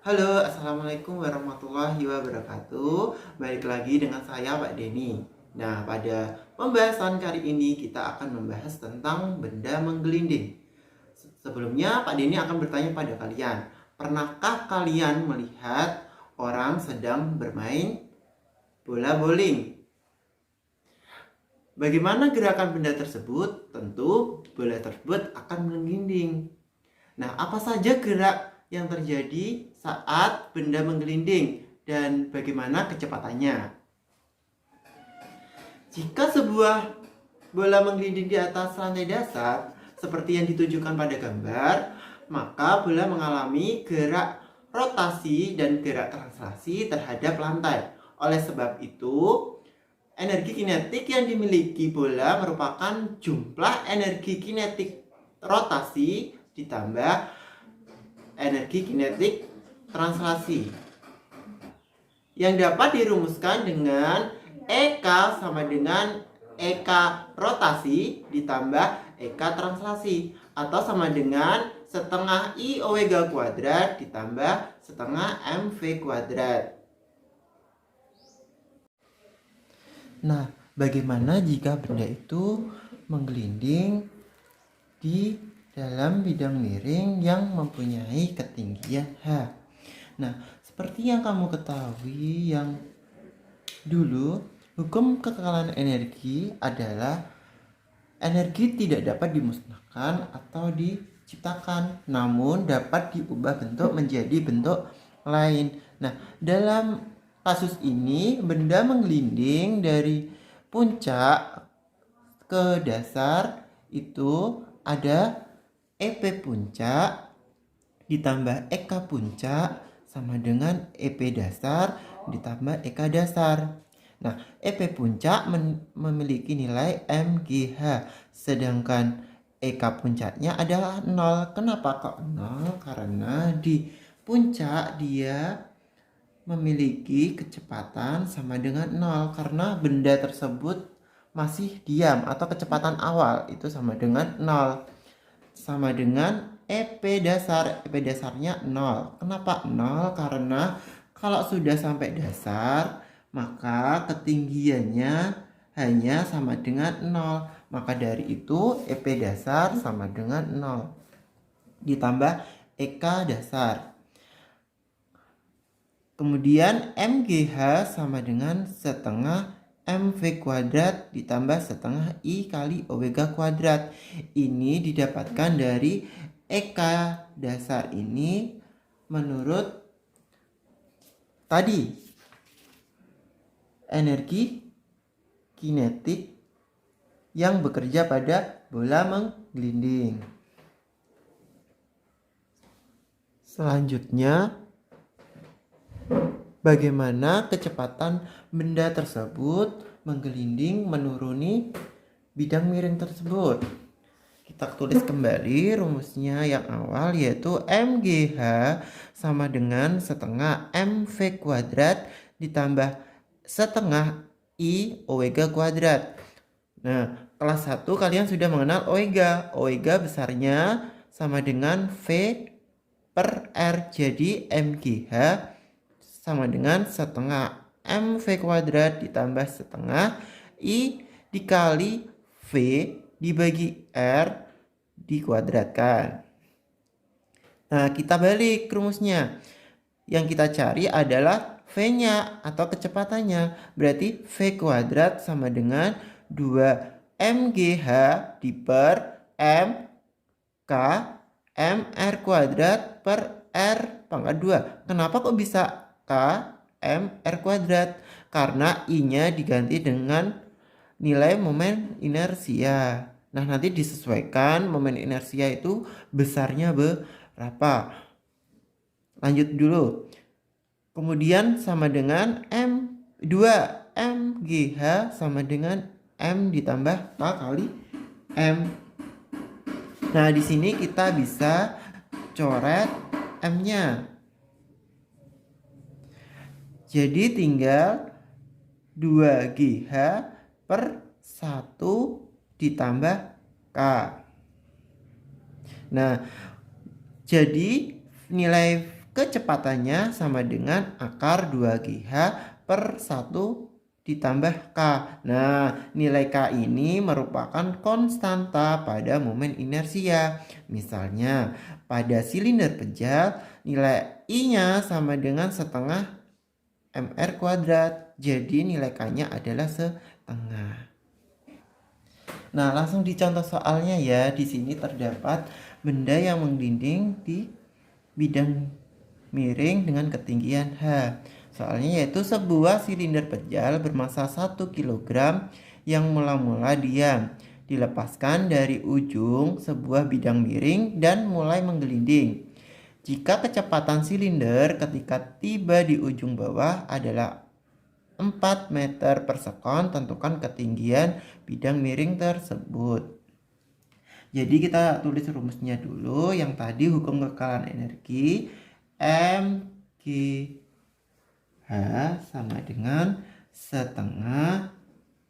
Halo, Assalamualaikum warahmatullahi wabarakatuh. Balik lagi dengan saya, Pak Denny. Nah, pada pembahasan kali ini kita akan membahas tentang benda menggelinding. Sebelumnya, Pak Denny akan bertanya pada kalian, pernahkah kalian melihat orang sedang bermain bola bowling? Bagaimana gerakan benda tersebut? Tentu bola tersebut akan menggelinding. Nah, apa saja gerak yang terjadi saat benda menggelinding dan bagaimana kecepatannya? Jika sebuah bola menggelinding di atas lantai dasar, seperti yang ditunjukkan pada gambar, maka bola mengalami gerak rotasi dan gerak translasi terhadap lantai. Oleh sebab itu, energi kinetik yang dimiliki bola merupakan jumlah energi kinetik rotasi ditambah energi kinetik translasi yang dapat dirumuskan dengan EK sama dengan EK rotasi ditambah EK translasi atau sama dengan setengah I omega kuadrat ditambah setengah MV kuadrat. Nah, bagaimana jika benda itu menggelinding di dalam bidang miring yang mempunyai ketinggian H? Nah, seperti yang kamu ketahui yang dulu, hukum kekekalan energi adalah energi tidak dapat dimusnahkan atau diciptakan, namun dapat diubah bentuk menjadi bentuk lain. Nah, dalam kasus ini benda menggelinding dari puncak ke dasar itu ada EP puncak ditambah EK puncak sama dengan EP dasar ditambah EK dasar. Nah, EP puncak memiliki nilai MGH, sedangkan EK puncaknya adalah 0. Kenapa kok 0? Karena di puncak dia memiliki kecepatan sama dengan 0 karena benda tersebut masih diam atau kecepatan awal itu sama dengan 0. Sama dengan EP dasar, EP dasarnya 0. Kenapa 0? Karena kalau sudah sampai dasar maka ketinggiannya hanya sama dengan 0. Maka dari itu EP dasar sama dengan 0 ditambah EK dasar. Kemudian MGH sama dengan setengah MV kuadrat ditambah setengah I kali omega kuadrat. Ini didapatkan dari EK dasar ini menurut tadi energi kinetik yang bekerja pada bola menggelinding. Selanjutnya, bagaimana kecepatan benda tersebut menggelinding menuruni bidang miring tersebut? Kita tulis kembali rumusnya yang awal, yaitu MGH sama dengan setengah MV kuadrat ditambah setengah I omega kuadrat. Nah, kelas 1 kalian sudah mengenal omega. Omega besarnya sama dengan V per R. Jadi MGH sama dengan setengah MV kuadrat ditambah setengah I dikali V dibagi R dikuadratkan. Nah, kita balik rumusnya. Yang kita cari adalah V-nya atau kecepatannya. Berarti V kuadrat sama dengan 2 MGH diper M K MR kuadrat per R pangkat 2. Kenapa kok bisa K MR kuadrat? Karena I-nya diganti dengan nilai momen inersia. Nah, nanti disesuaikan momen inersia itu besarnya berapa. Lanjut dulu. Kemudian sama dengan M2 MGH sama dengan M ditambah K kali M. Nah, di sini kita bisa coret M-nya. Jadi tinggal 2GH per 1 ditambah K. Nah, jadi nilai Kecepatannya sama dengan akar 2GH per 1 ditambah K. Nah, nilai K ini merupakan konstanta pada momen inersia. Misalnya, pada silinder pejal, nilai I-nya sama dengan setengah mr kuadrat. Jadi nilai K-nya adalah setengah. Nah, langsung dicontoh soalnya ya. Di sini terdapat benda yang menggelinding di bidang miring dengan ketinggian H. Soalnya yaitu sebuah silinder pejal bermassa 1 kg yang mula-mula diam, dilepaskan dari ujung sebuah bidang miring dan mulai menggelinding. Jika kecepatan silinder ketika tiba di ujung bawah adalah 4 meter per sekon, tentukan ketinggian bidang miring tersebut. Jadi kita tulis rumusnya dulu. Yang tadi hukum kekalahan energi MGH sama dengan setengah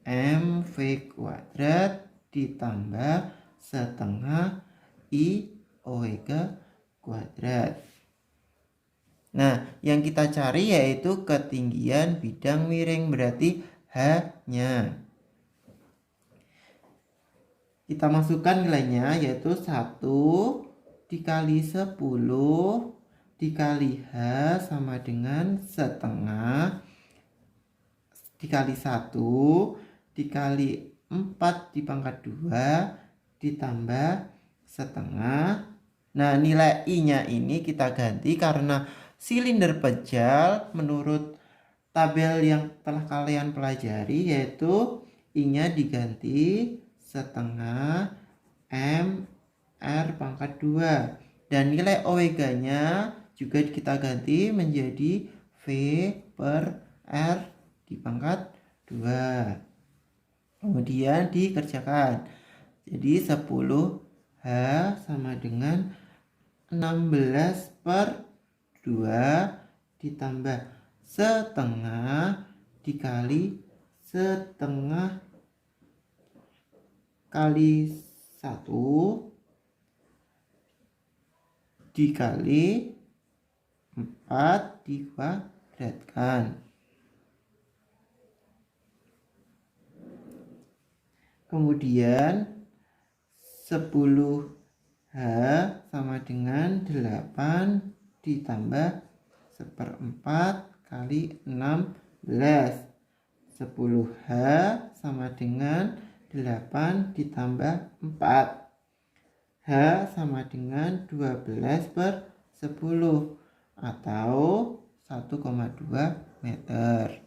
mv kuadrat ditambah setengah I omega kuadrat. Nah, yang kita cari yaitu ketinggian bidang miring, berarti H-nya. Kita masukkan nilainya yaitu 1 dikali 10 dikali H sama dengan setengah dikali 1 dikali 4 dipangkat 2 ditambah setengah. Nah, nilai I-nya ini kita ganti karena silinder pejal menurut tabel yang telah kalian pelajari yaitu I-nya diganti setengah mr pangkat 2 dan nilai omega-nya juga kita ganti menjadi V per R dipangkat 2. Kemudian dikerjakan. Jadi 10H sama dengan 16 per 2 ditambah setengah dikali setengah kali 1 dikali 4 dikuadratkan. Kemudian 10H sama dengan 8 ditambah 1/4 kali 16. 10H sama dengan 8 ditambah 4. H sama dengan 12 per 10 atau 1,2 meter.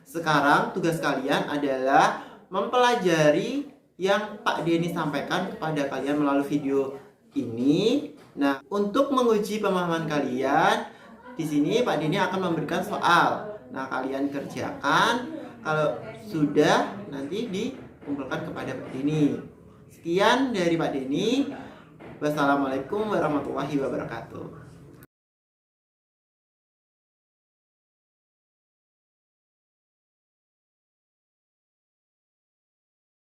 Sekarang tugas kalian adalah mempelajari yang Pak Denny sampaikan kepada kalian melalui video ini. Nah, untuk menguji pemahaman kalian, di sini Pak Denny akan memberikan soal. Nah, kalian kerjakan. Kalau sudah, nanti dikumpulkan kepada Pak Denny. Sekian dari Pak Denny. Wassalamualaikum warahmatullahi wabarakatuh.